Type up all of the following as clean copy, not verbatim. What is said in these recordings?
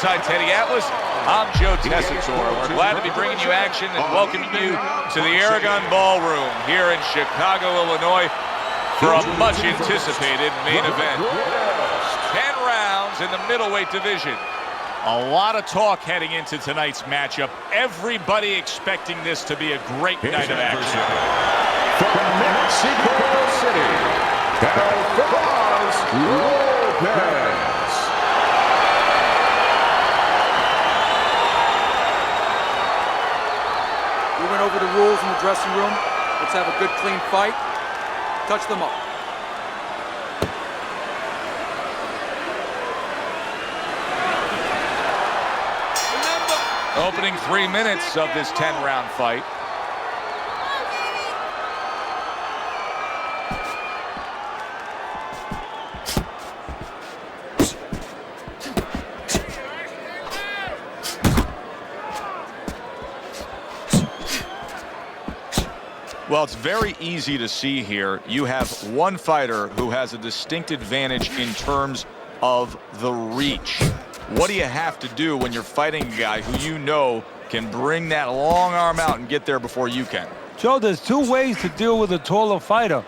Hi, Teddy Atlas. I'm Joe Tessitore. We're glad to be bringing you action and welcoming you to the Aragon Ballroom here in Chicago, Illinois for a much-anticipated main event. 10 rounds in the middleweight division. A lot of talk heading into tonight's matchup. Everybody expecting this to be a great night of action. From Mexico City, Lopez. We went over the rules in the dressing room. Let's have a good, clean fight. Touch them up. Opening 3 minutes of this 10-round fight. Well, it's very easy to see here. You have one fighter who has a distinct advantage in terms of the reach. What do you have to do when you're fighting a guy who you know can bring that long arm out and get there before you can? Joe, there's two ways to deal with a taller fighter.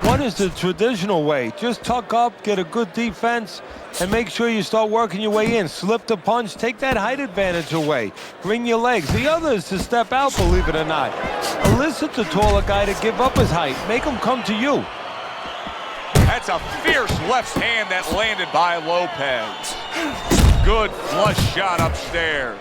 One is the traditional way. Just tuck up, get a good defense, and make sure you start working your way in. Slip the punch, take that height advantage away. Bring your legs. The other is to step out, believe it or not. Elicit the taller guy to give up his height. Make him come to you. That's a fierce left hand that landed by Lopez. Good flush shot upstairs.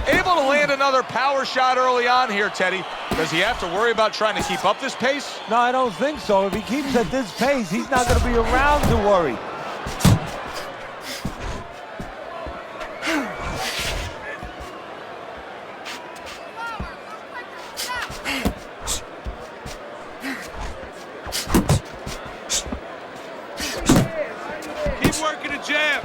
Able to land another power shot early on here, Teddy. Does he have to worry about trying to keep up this pace? No, I don't think so. If he keeps at this pace, he's not going to be around to worry. Keep working the jab.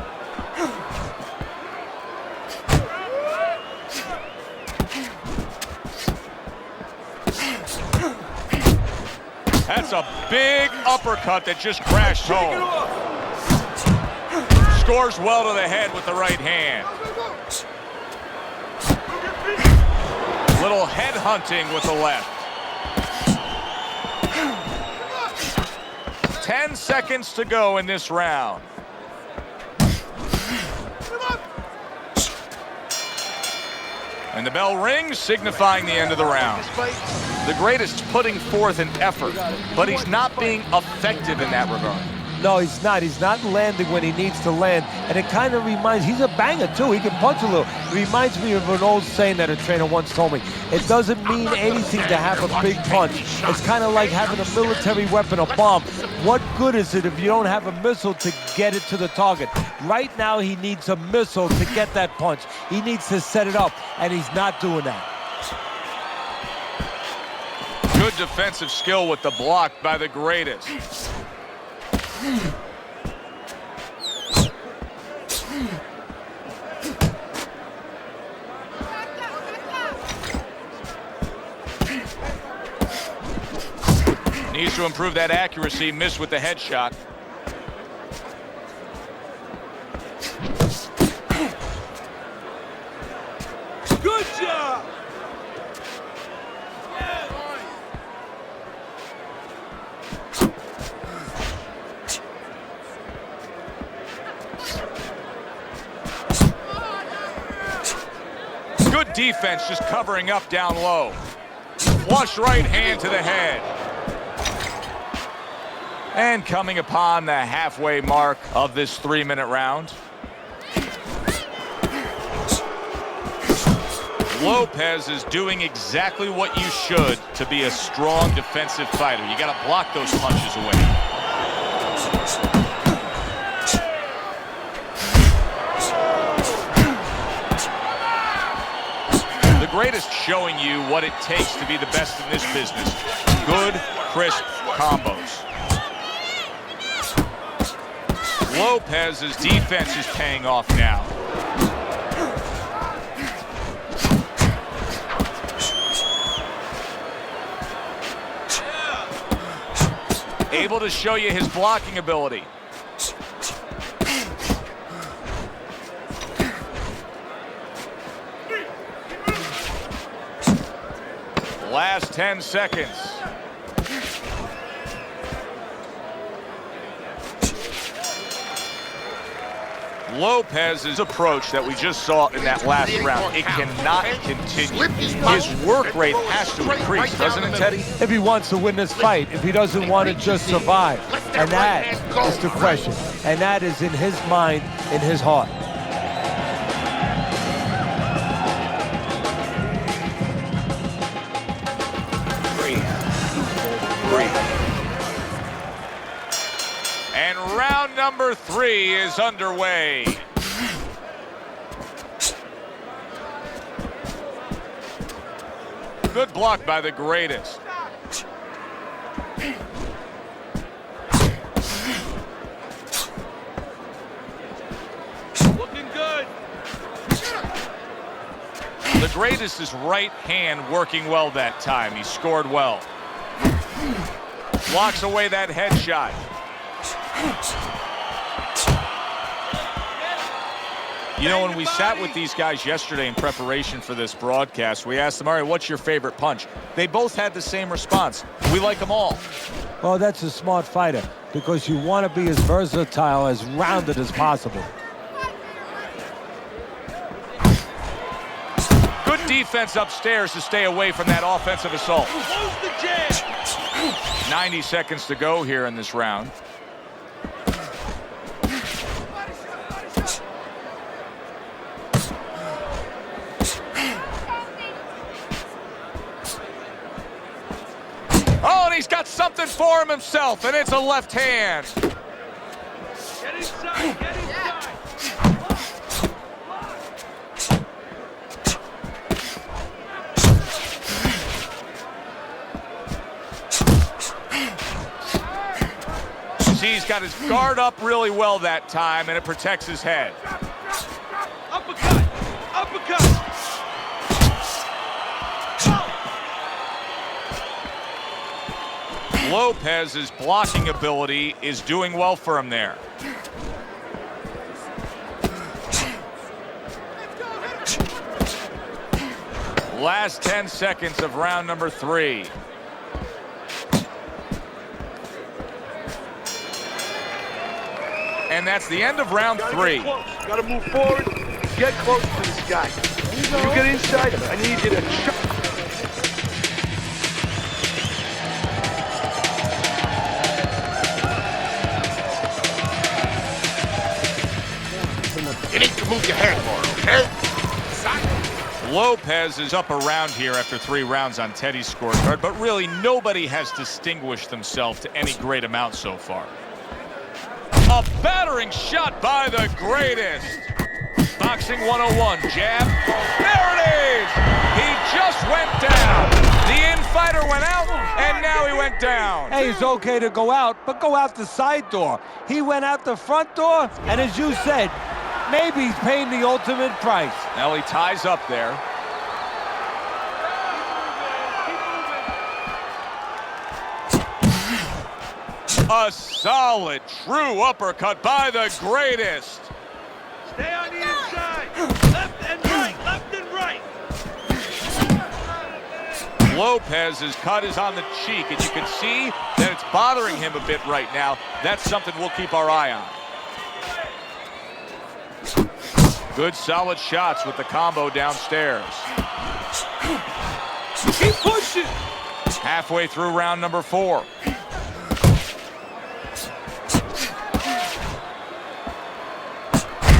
That's a big uppercut that just crashed home. Scores well to the head with the right hand. Little head hunting with the left. 10 seconds to go in this round. And the bell rings, signifying the end of the round. The greatest putting forth an effort, but he's not being effective in that regard. No, he's not. He's not landing when he needs to land. And it kind of reminds, he's a banger too. He can punch a little. It reminds me of an old saying that a trainer once told me. It doesn't mean anything to have a big punch. It's kind of like having a military weapon, a bomb. What good is it if you don't have a missile to get it to the target? Right now, he needs a missile to get that punch. He needs to set it up, and he's not doing that. Good defensive skill with the block by the greatest. Needs to improve that accuracy, missed with the headshot. Good job. Good defense, just covering up down low. Flush right hand to the head. And coming upon the halfway mark of this 3-minute round. Lopez is doing exactly what you should to be a strong defensive fighter. You got to block those punches away. The greatest showing you what it takes to be the best in this business. Good, crisp combos. Lopez's defense is paying off now. Able to show you his blocking ability. Last 10 seconds. Lopez's approach that we just saw in that last round, it cannot continue. His work rate has to increase, doesn't it, Teddy? If he wants to win this fight, if he doesn't want to just survive. And that is the question. And that is in his mind, in his heart. And round number 3 is underway. Good block by the greatest. Looking good. The greatest is right hand working well that time. He scored well. Blocks away that headshot. You know, when we sat with these guys yesterday in preparation for this broadcast, we asked them, all right, what's your favorite punch? They both had the same response. We like them all. Well, that's a smart fighter because you want to be as versatile, as rounded as possible. Good defense upstairs to stay away from that offensive assault. 90 seconds to go here in this round. Oh, and he's got something for him himself, and it's a left hand. Get inside, get inside. See, he's got his guard up really well that time, and it protects his head. Uppercut, uppercut. Lopez's blocking ability is doing well for him there. Last 10 seconds of round number 3. And that's the end of round 3. Gotta move forward. Get close to this guy. You get inside him. I need you to chop. You need to move your head more, okay? Lopez is up around here after 3 rounds on Teddy's scorecard, but really nobody has distinguished themselves to any great amount so far. A battering shot by the greatest. Boxing 101, jab. There it is! He just went down. The in-fighter went out, and now he went down. Hey, it's okay to go out, but go out the side door. He went out the front door, and as you said, maybe he's paying the ultimate price. Now he ties up there. A solid, true uppercut by the greatest. Stay on the inside. Left and right, left and right. Lopez's cut is on the cheek, and you can see that it's bothering him a bit right now. That's something we'll keep our eye on. Good solid shots with the combo downstairs. Keep pushing. Halfway through round number 4.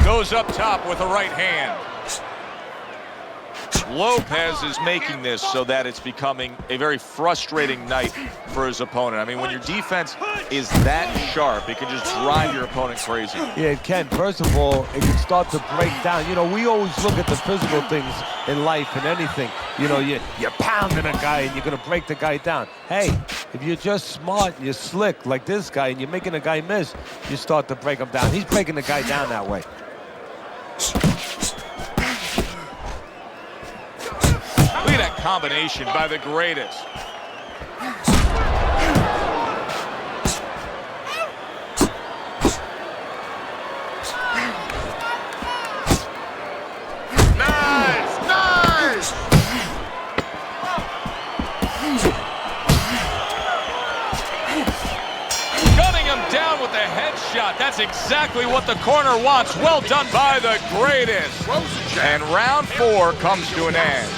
Goes up top with a right hand. Lopez is making this so that it's becoming a very frustrating night for his opponent. I mean, when your defense is that sharp, it can just drive your opponent crazy. Yeah, it can. First of all, it can start to break down. You know, we always look at the physical things in life and anything. You know, you're pounding a guy and you're going to break the guy down. Hey, if you're just smart and you're slick like this guy and you're making a guy miss, you start to break him down. He's breaking the guy down that way. Look at that combination by the greatest. That's exactly what the corner wants. Well done by the greatest. And round 4 comes to an end.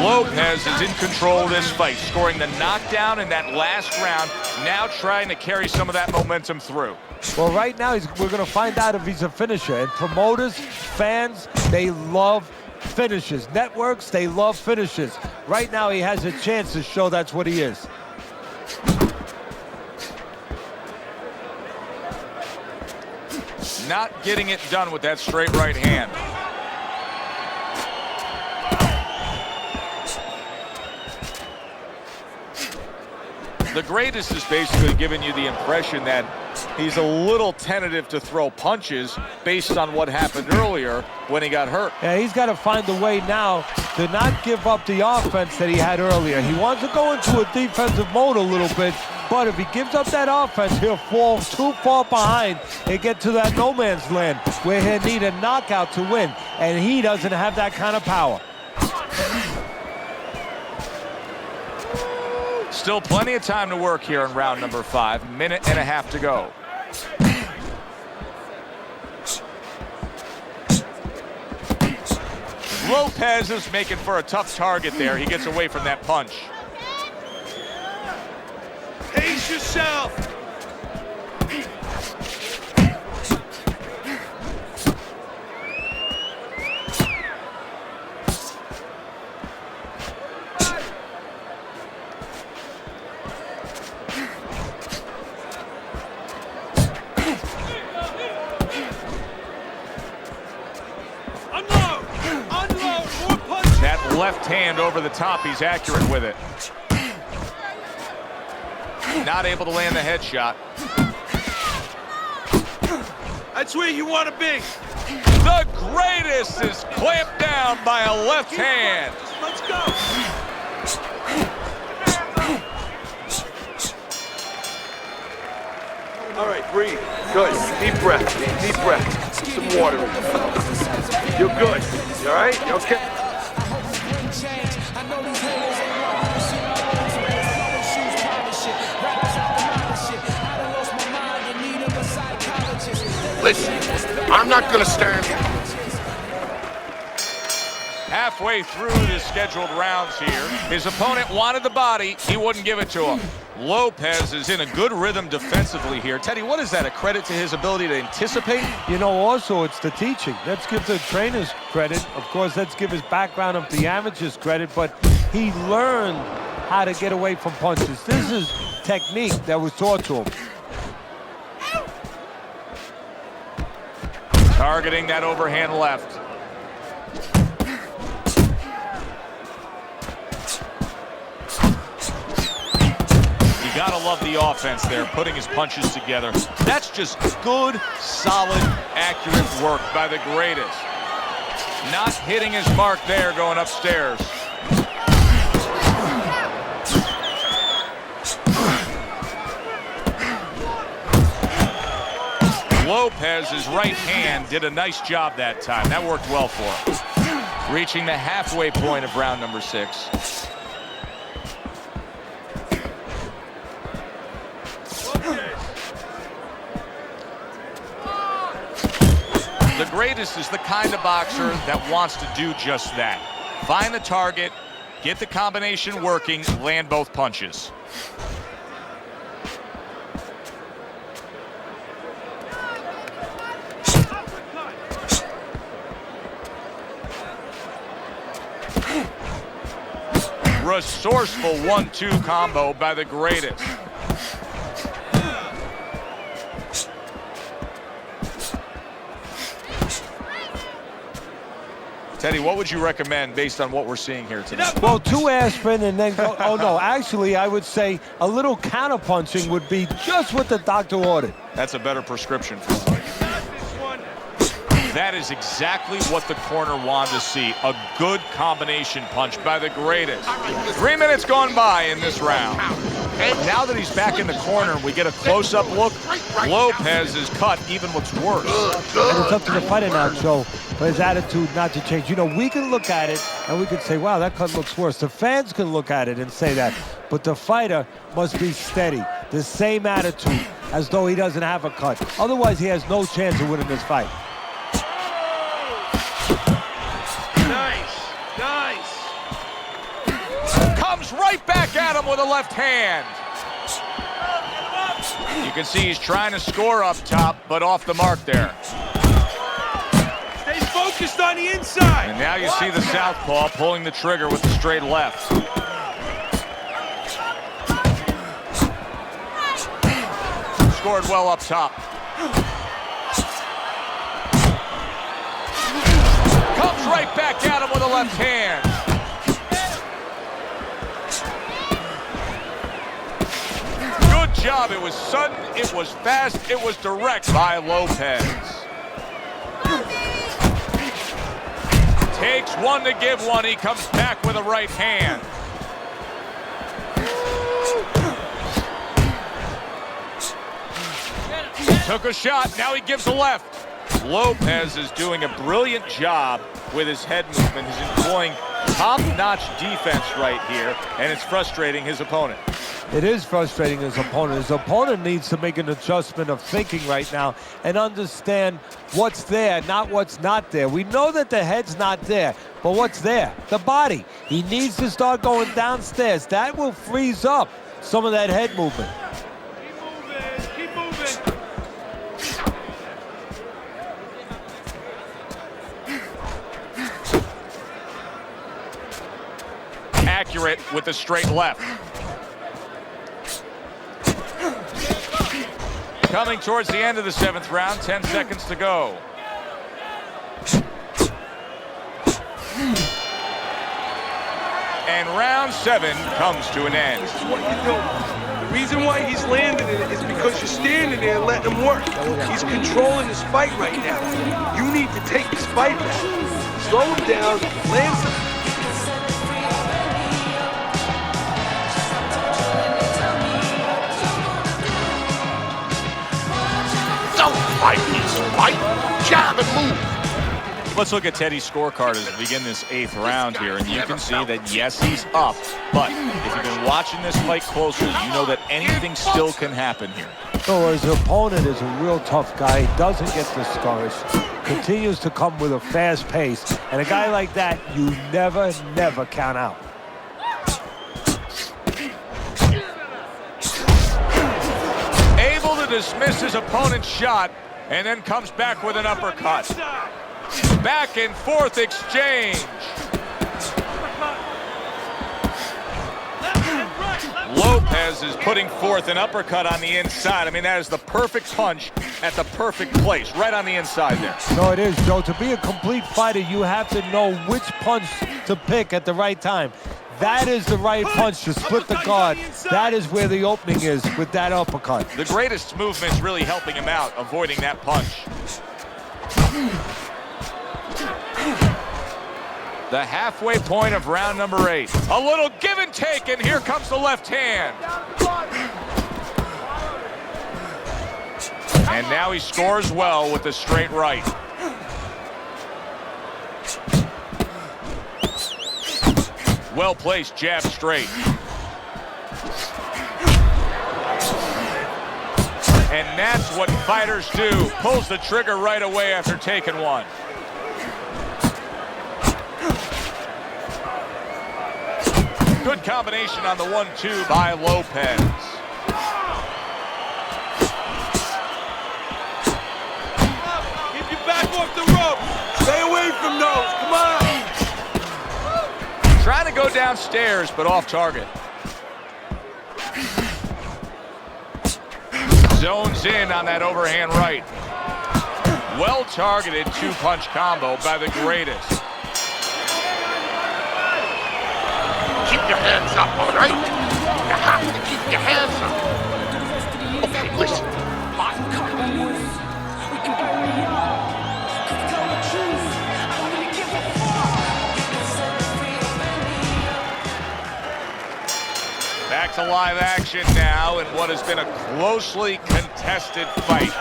Lopez is in control of this fight, scoring the knockdown in that last round, now trying to carry some of that momentum through. Well, right now, we're going to find out if he's a finisher. And promoters, fans, they love finishes. Networks, they love finishes. Right now, he has a chance to show that's what he is. Not getting it done with that straight right hand. The greatest is basically giving you the impression that he's a little tentative to throw punches based on what happened earlier when he got hurt. Yeah, he's got to find a way now to not give up the offense that he had earlier. He wants to go into a defensive mode a little bit, but if he gives up that offense, he'll fall too far behind and get to that no man's land where he'll need a knockout to win, and he doesn't have that kind of power. Still plenty of time to work here in round number 5. Minute and a half to go. Lopez is making for a tough target there. He gets away from that punch. Pace yourself. Left hand over the top, he's accurate with it. Not able to land the headshot. That's where you want to be. The greatest is clamped down by a left hand. Let's go. All right, breathe. Good. Deep breath. Deep breath. Some water. You're good. You all right? You okay? Listen, I'm not gonna stand. Halfway through the scheduled rounds here, his opponent wanted the body, he wouldn't give it to him. Lopez is in a good rhythm defensively here. Teddy, what is that, a credit to his ability to anticipate? You know, also, it's the teaching. Let's give the trainers credit. Of course, let's give his background of the amateurs credit, but he learned how to get away from punches. This is technique that was taught to him. Targeting that overhand left. You gotta love the offense there, putting his punches together. That's just good, solid, accurate work by the greatest. Not hitting his mark there, going upstairs. Lopez's right hand did a nice job that time. That worked well for him. Reaching the halfway point of round number 6. The greatest is the kind of boxer that wants to do just that. Find the target, get the combination working, land both punches. Resourceful 1-2 combo by the greatest. Teddy, what would you recommend based on what we're seeing here tonight? Well, 2 aspirin and then go. Oh, no, actually, I would say a little counterpunching would be just what the doctor ordered. That's a better prescription for him. That is exactly what the corner wanted to see. A good combination punch by the greatest. 3 minutes gone by in this round. Now that he's back in the corner, we get a close-up look. Lopez's cut even looks worse. And it's up to the fighter now, Joe, for his attitude not to change. You know, we can look at it and we can say, wow, that cut looks worse. The fans can look at it and say that. But the fighter must be steady. The same attitude, as though he doesn't have a cut. Otherwise, he has no chance of winning this fight. Nice, nice. Comes right back at him with a left hand. You can see he's trying to score up top, but off the mark there. Stay focused on the inside. And now you see the southpaw pulling the trigger with the straight left. Scored well up top. Comes right back at him with a left hand. Good job. It was sudden, it was fast, it was direct by Lopez. Takes one to give one. He comes back with a right hand. Took a shot, now he gives a left. Lopez is doing a brilliant job with his head movement. He's employing top-notch defense right here, and it's frustrating his opponent. It is frustrating his opponent. His opponent needs to make an adjustment of thinking right now and understand what's there, not what's not there. We know that the head's not there, but what's there? The body. He needs to start going downstairs. That will freeze up some of that head movement. Keep moving. Accurate with the straight left. Coming towards the end of the 7th round, 10 seconds to go. And round 7 comes to an end. This is what you do. The reason why he's landing it is because you're standing there and letting him work. He's controlling his fight right now. You need to take this fight back. Slow him down, land some. Fight is fight. Jab and move. Let's look at Teddy's scorecard as we begin this 8th round here, and you can see that, yes, he's up, but if you've been watching this fight closely, you know that anything still can happen here. So his opponent is a real tough guy. He doesn't get discouraged, continues to come with a fast pace, and a guy like that, you never, never count out. Able to dismiss his opponent's shot, and then comes back with an uppercut. Back and forth exchange. Lopez is putting forth an uppercut on the inside. I mean, that is the perfect punch at the perfect place, right on the inside there. No, it is, Joe. To be a complete fighter, you have to know which punch to pick at the right time. That is the right punch to split the guard. That is where the opening is with that uppercut. The greatest movement's really helping him out, avoiding that punch. The halfway point of round number 8. A little give and take, and here comes the left hand. And now he scores well with the straight right. Well-placed jab straight. And that's what fighters do. Pulls the trigger right away after taking one. Good combination on the 1-2 by Lopez. Keep your back off the rope. Stay away from those. Come on. Trying to go downstairs, but off target. Zones in on that overhand right. Well-targeted 2-punch combo by the greatest. Keep your hands up, all right? You have to keep your hands up. Okay, listen. Back to live action now in what has been a closely contested fight.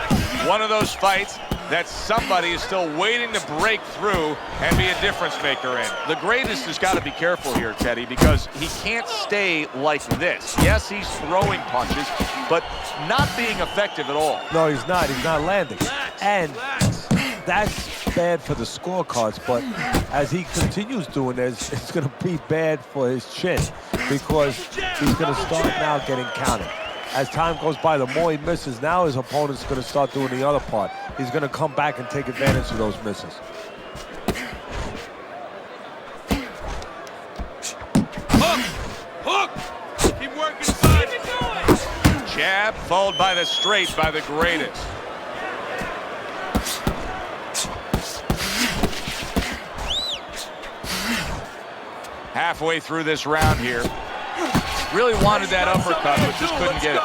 One of those fights that somebody is still waiting to break through and be a difference maker in. The greatest has got to be careful here, Teddy, because he can't stay like this. Yes, he's throwing punches, but not being effective at all. No, he's not. He's not landing. And that's bad for the scorecards, but as he continues doing this, it's going to be bad for his chin because he's going to start now getting counted. As time goes by, the more he misses, now his opponent's going to start doing the other part. He's going to come back and take advantage of those misses. Hook! Keep working, bud. Jab followed by the straight by the greatest. Halfway through this round here. Really wanted that uppercut, but just couldn't get it.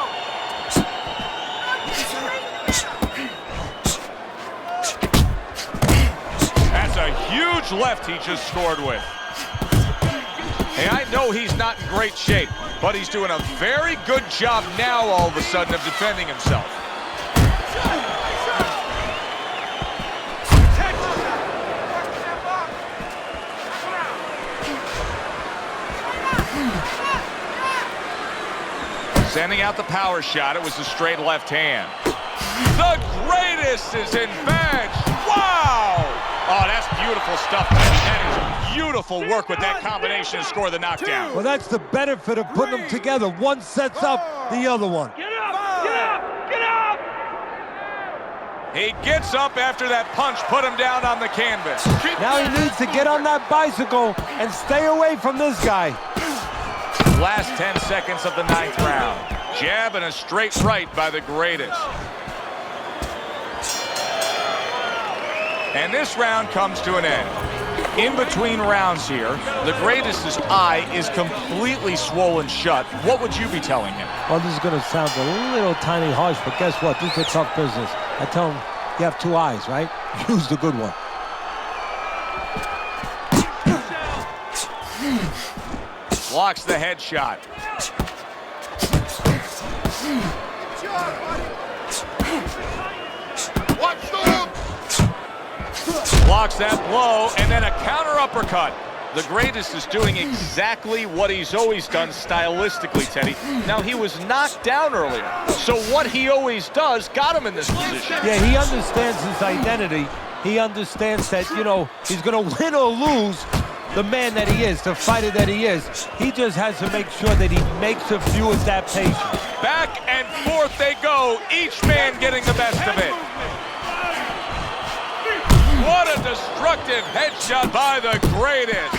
That's a huge left he just scored with. Hey, I know he's not in great shape, but he's doing a very good job now all of a sudden of defending himself. Sending out the power shot. It was a straight left hand. The greatest is in bench. Wow! Oh, that's beautiful stuff. That is beautiful work with that combination to score the knockdown. Well, that's the benefit of putting them together. One sets up the other one. Get up! Get up! Get up! He gets up after that punch, put him down on the canvas. Now he needs to get on that bicycle and stay away from this guy. Last 10 seconds of the 9th round. Jab and a straight right by the greatest. And this round comes to an end. In between rounds here, the greatest's eye is completely swollen shut. What would you be telling him? Well, this is going to sound a little tiny harsh, but guess what? This is a tough business. I tell him, you have two eyes, right? Use the good one. Blocks the headshot. Blocks that blow, and then a counter uppercut. The greatest is doing exactly what he's always done stylistically, Teddy. Now, he was knocked down earlier, so what he always does got him in this position. Yeah, he understands his identity. He understands that, you know, he's going to win or lose the man that he is, the fighter that he is. He just has to make sure that he makes a few adaptations. Back and forth they go, each man getting the best of it. What a destructive headshot by the greatest.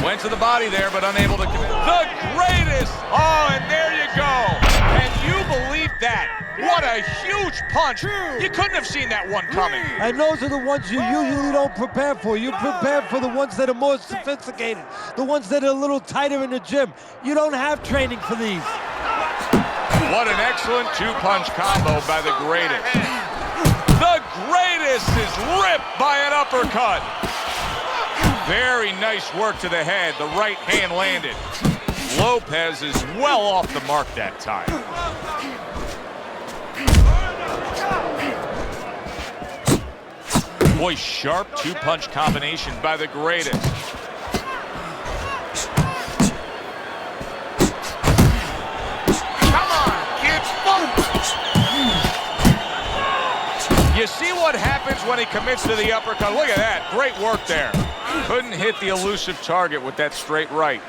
Went to the body there, but unable to commit. The greatest! Oh, and there you go. Can you believe that? What a huge punch. You couldn't have seen that one coming. And those are the ones you usually don't prepare for. You prepare for the ones that are more sophisticated, the ones that are a little tighter in the gym. You don't have training for these. What an excellent two-punch combo by the greatest. The greatest is ripped by an uppercut. Very nice work to the head. The right hand landed. Lopez is well off the mark that time. Boy, sharp two-punch combination by the greatest. Come on, kid, focus. You see what happens when he commits to the uppercut? Look at that. Great work there. Couldn't hit the elusive target with that straight right.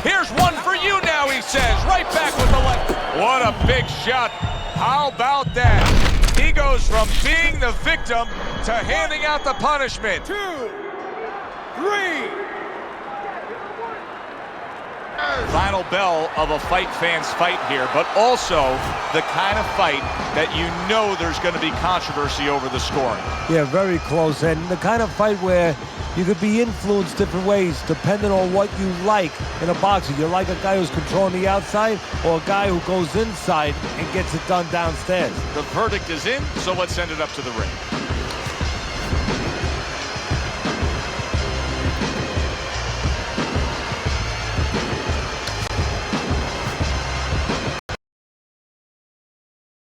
Here's one for you now, he says. Right back with the left. What a big shot. How about that? He goes from being the victim to handing out the punishment. 2, 3. Final bell of a fight fan's fight here, but also the kind of fight that you know there's going to be controversy over the scoring. Yeah, very close, and the kind of fight where you could be influenced different ways depending on what you like in a boxer. You like a guy who's controlling the outside or a guy who goes inside and gets it done downstairs. The verdict is in, so let's send it up to the ring.